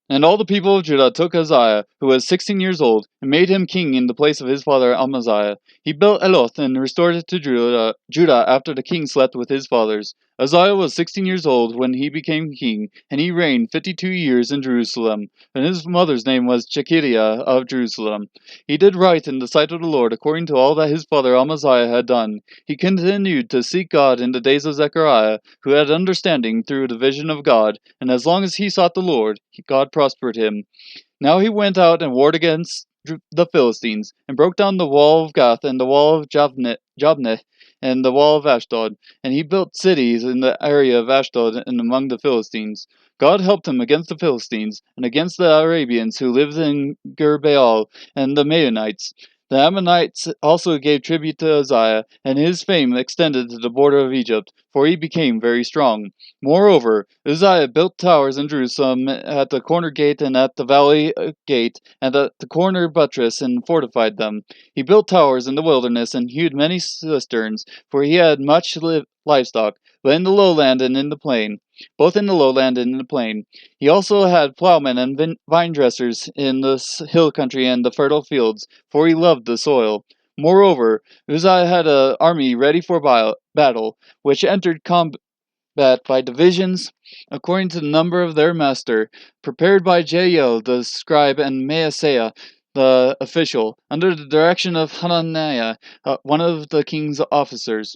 And all the people of Judah took Uzziah, who was 16 years old, and made him king in the place of his father Amaziah. He built Eloth and restored it to Judah after the king slept with his fathers. Uzziah was 16 years old when he became king, and he reigned 52 years in Jerusalem. And his mother's name was Jechiddah of Jerusalem. He did right in the sight of the Lord, according to all that his father Amaziah had done. He continued to seek God in the days of Zechariah, who had understanding through the vision of God, and as long as he sought the Lord, God prospered him. Now he went out and warred against the Philistines, and broke down the wall of Gath, and the wall of Jabneh, and the wall of Ashdod. And he built cities in the area of Ashdod and among the Philistines. God helped him against the Philistines, and against the Arabians who lived in Gur-baal, and the Maonites. The Ammonites also gave tribute to Uzziah, and his fame extended to the border of Egypt, for he became very strong. Moreover, Uzziah built towers in Jerusalem at the corner gate and at the valley gate and at the corner buttress, and fortified them. He built towers in the wilderness and hewed many cisterns, for he had much livestock, but in the lowland and in the plain, both in the lowland and in the plain. He also had plowmen and vine dressers in the hill country and the fertile fields, for he loved the soil. Moreover, Uzziah had an army ready for battle, which entered combat by divisions, according to the number of their master, prepared by Jael the scribe and Maaseiah the official, under the direction of Hananiah, one of the king's officers.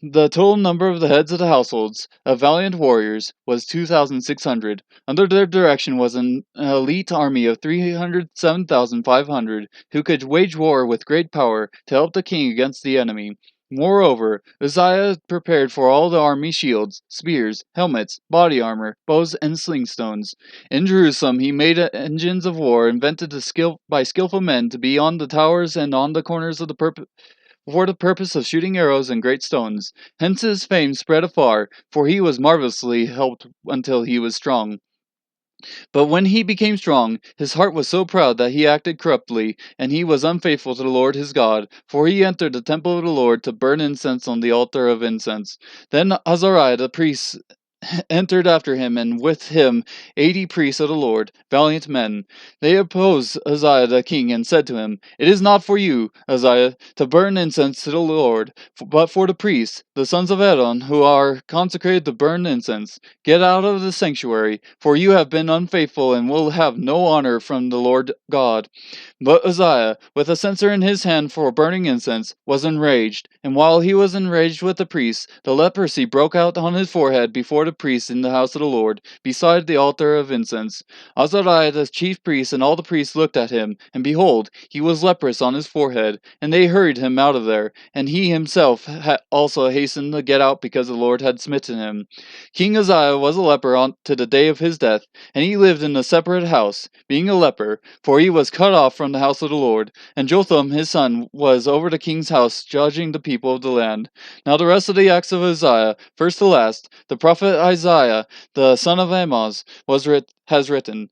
The total number of the heads of the households of valiant warriors was 2,600. Under their direction was an elite army of 307,500 who could wage war with great power to help the king against the enemy. Moreover, Uzziah prepared for all the army shields, spears, helmets, body armor, bows, and slingstones. In Jerusalem he made engines of war invented by skillful men to be on the towers and on the corners of for the purpose of shooting arrows and great stones. Hence his fame spread afar, for he was marvelously helped until he was strong. But when he became strong, his heart was so proud that he acted corruptly, and he was unfaithful to the Lord his God, for he entered the temple of the Lord to burn incense on the altar of incense. Then Azariah the priest entered after him, and with him 80 priests of the Lord, valiant men. They opposed Uzziah the king, and said to him, It is not for you, Uzziah, to burn incense to the Lord, but for the priests, the sons of Aaron, who are consecrated to burn incense. Get out of the sanctuary, for you have been unfaithful, and will have no honor from the Lord God. But Uzziah, with a censer in his hand for burning incense, was enraged, and while he was enraged with the priests, the leprosy broke out on his forehead before the priests in the house of the Lord, beside the altar of incense. Azariah the chief priest and all the priests looked at him, and behold, he was leprous on his forehead, and they hurried him out of there, and he himself also hastened to get out because the Lord had smitten him. King Uzziah was a leper to the day of his death, and he lived in a separate house, being a leper, for he was cut off from the house of the Lord. And Jotham his son was over the king's house, judging the people of the land. Now the rest of the acts of Uzziah, first to last, the prophet Isaiah, the son of Amoz, has written.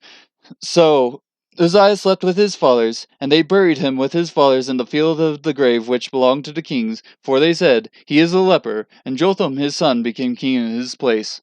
So Uzziah slept with his fathers, and they buried him with his fathers in the field of the grave which belonged to the kings, for they said, He is a leper, and Jotham his son became king in his place.